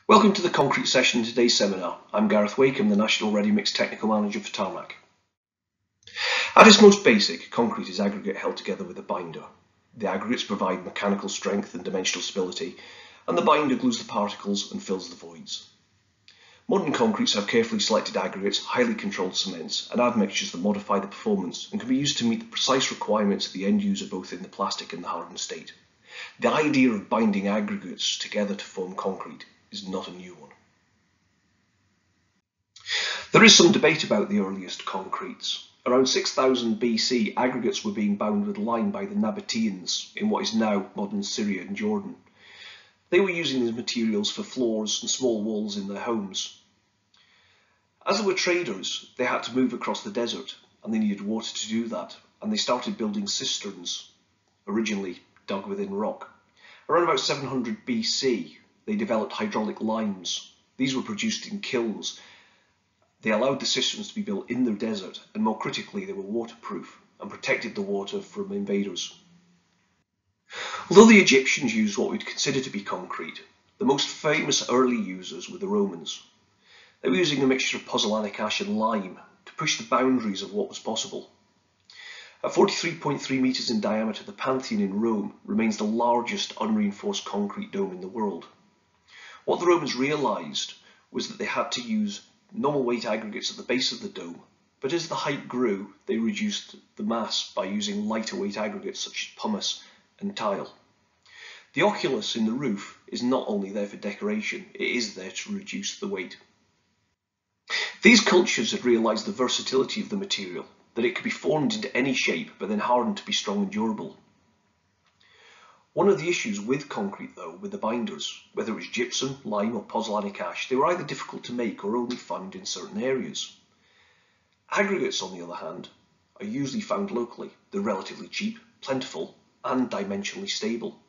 Welcome to the concrete session in today's seminar. I'm Gareth Wakeham, the National Ready Mix Technical Manager for Tarmac. At its most basic, concrete is aggregate held together with a binder. The aggregates provide mechanical strength and dimensional stability, and the binder glues the particles and fills the voids. Modern concretes have carefully selected aggregates, highly controlled cements, and admixtures that modify the performance and can be used to meet the precise requirements of the end user both in the plastic and the hardened state. The idea of binding aggregates together to form concrete is not a new one. There is some debate about the earliest concretes. Around 6000 BC, aggregates were being bound with lime by the Nabateans in what is now modern Syria and Jordan. They were using these materials for floors and small walls in their homes. As they were traders, they had to move across the desert and they needed water to do that, and they started building cisterns, originally dug within rock. Around about 700 BC, they developed hydraulic limes. These were produced in kilns. They allowed the cisterns to be built in the desert, and more critically, they were waterproof and protected the water from invaders. Although the Egyptians used what we'd consider to be concrete, the most famous early users were the Romans. They were using a mixture of pozzolanic ash and lime to push the boundaries of what was possible. At 43.3 metres in diameter, the Pantheon in Rome remains the largest unreinforced concrete dome in the world. What the Romans realised was that they had to use normal weight aggregates at the base of the dome, but as the height grew, they reduced the mass by using lighter weight aggregates such as pumice and tile. The oculus in the roof is not only there for decoration, it is there to reduce the weight. These cultures had realised the versatility of the material, that it could be formed into any shape but then hardened to be strong and durable. One of the issues with concrete, though, with the binders, whether it was gypsum, lime or pozzolanic ash, they were either difficult to make or only found in certain areas. Aggregates, on the other hand, are usually found locally. They're relatively cheap, plentiful and dimensionally stable.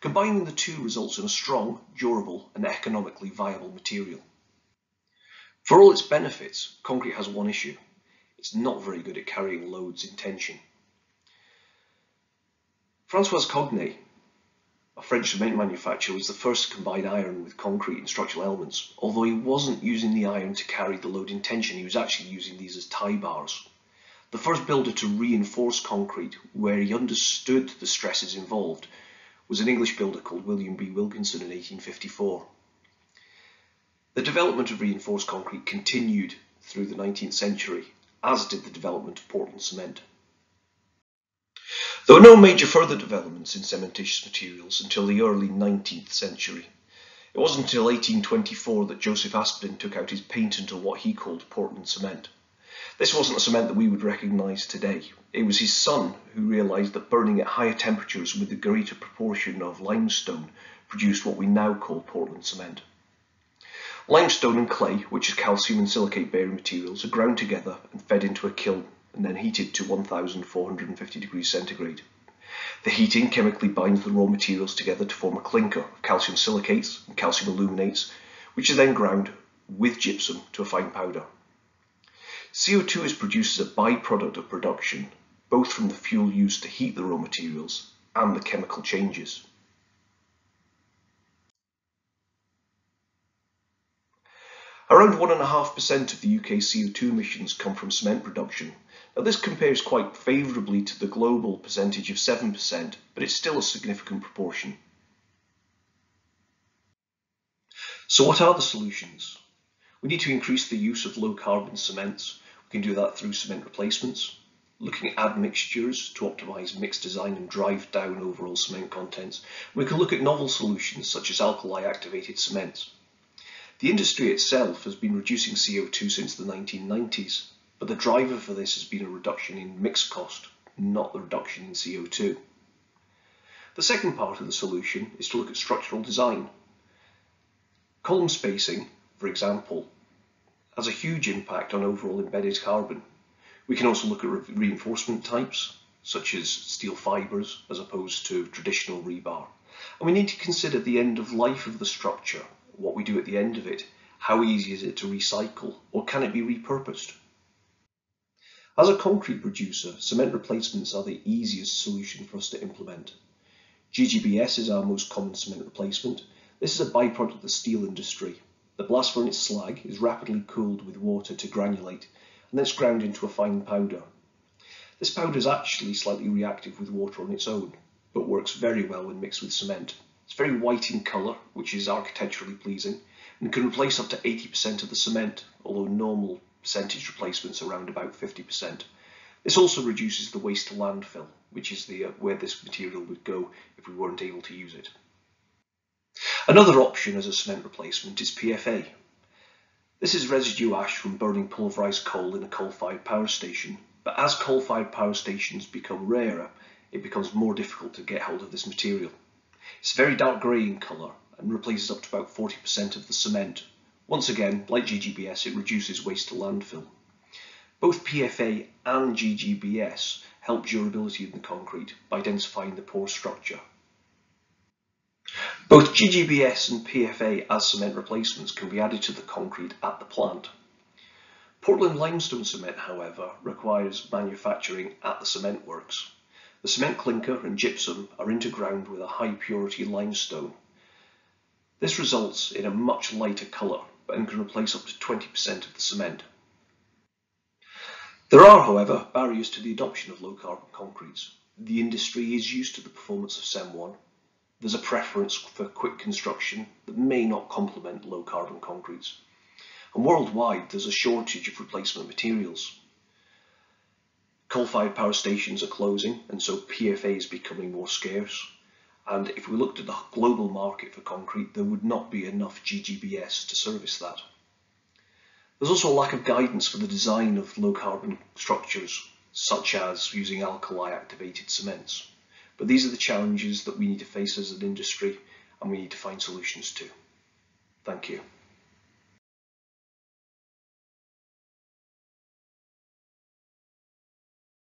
Combining the two results in a strong, durable and economically viable material. For all its benefits, concrete has one issue. It's not very good at carrying loads in tension. François Cognet, a French cement manufacturer, was the first to combine iron with concrete and structural elements. Although he wasn't using the iron to carry the load in tension, he was actually using these as tie bars. The first builder to reinforce concrete, where he understood the stresses involved, was an English builder called William B. Wilkinson in 1854. The development of reinforced concrete continued through the 19th century, as did the development of Portland cement. There were no major further developments in cementitious materials until the early 19th century. It wasn't until 1824 that Joseph Aspdin took out his patent on what he called Portland cement. This wasn't a cement that we would recognise today. It was his son who realised that burning at higher temperatures with a greater proportion of limestone produced what we now call Portland cement. Limestone and clay, which is calcium and silicate bearing materials, are ground together and fed into a kiln and then heated to 1450 degrees centigrade. The heating chemically binds the raw materials together to form a clinker of calcium silicates and calcium aluminates, which is then ground with gypsum to a fine powder. CO2 is produced as a byproduct of production, both from the fuel used to heat the raw materials and the chemical changes. Around 1.5% of the UK's CO2 emissions come from cement production. Now this compares quite favourably to the global percentage of 7%, but it's still a significant proportion. So what are the solutions? We need to increase the use of low carbon cements. We can do that through cement replacements, looking at admixtures to optimise mix design and drive down overall cement contents. We can look at novel solutions such as alkali activated cements. The industry itself has been reducing CO2 since the 1990s, but the driver for this has been a reduction in mix cost, not the reduction in CO2. The second part of the solution is to look at structural design. Column spacing, for example, has a huge impact on overall embedded carbon. We can also look at reinforcement types, such as steel fibres as opposed to traditional rebar. And we need to consider the end of life of the structure, what we do at the end of it. How easy is it to recycle, or can it be repurposed? As a concrete producer, cement replacements are the easiest solution for us to implement. GGBS is our most common cement replacement. This is a byproduct of the steel industry. The blast furnace slag is rapidly cooled with water to granulate, and then it's ground into a fine powder. This powder is actually slightly reactive with water on its own, but works very well when mixed with cement. It's very white in colour, which is architecturally pleasing, and can replace up to 80% of the cement, although normal percentage replacements are around about 50%. This also reduces the waste to landfill, which is where this material would go if we weren't able to use it. Another option as a cement replacement is PFA. This is residue ash from burning pulverised coal in a coal-fired power station, but as coal-fired power stations become rarer, it becomes more difficult to get hold of this material. It's very dark grey in colour and replaces up to about 40% of the cement. Once again, like GGBS, it reduces waste to landfill. Both PFA and GGBS help durability in the concrete by densifying the pore structure. Both GGBS and PFA as cement replacements can be added to the concrete at the plant. Portland limestone cement, however, requires manufacturing at the cement works. The cement clinker and gypsum are interground with a high purity limestone. This results in a much lighter colour and can replace up to 20% of the cement. There are, however, barriers to the adoption of low carbon concretes. The industry is used to the performance of CEM 1. There's a preference for quick construction that may not complement low carbon concretes. And worldwide, there's a shortage of replacement materials. Coal-fired power stations are closing, and so PFA is becoming more scarce. And if we looked at the global market for concrete, there would not be enough GGBS to service that. There's also a lack of guidance for the design of low-carbon structures, such as using alkali-activated cements. But these are the challenges that we need to face as an industry, and we need to find solutions to. Thank you.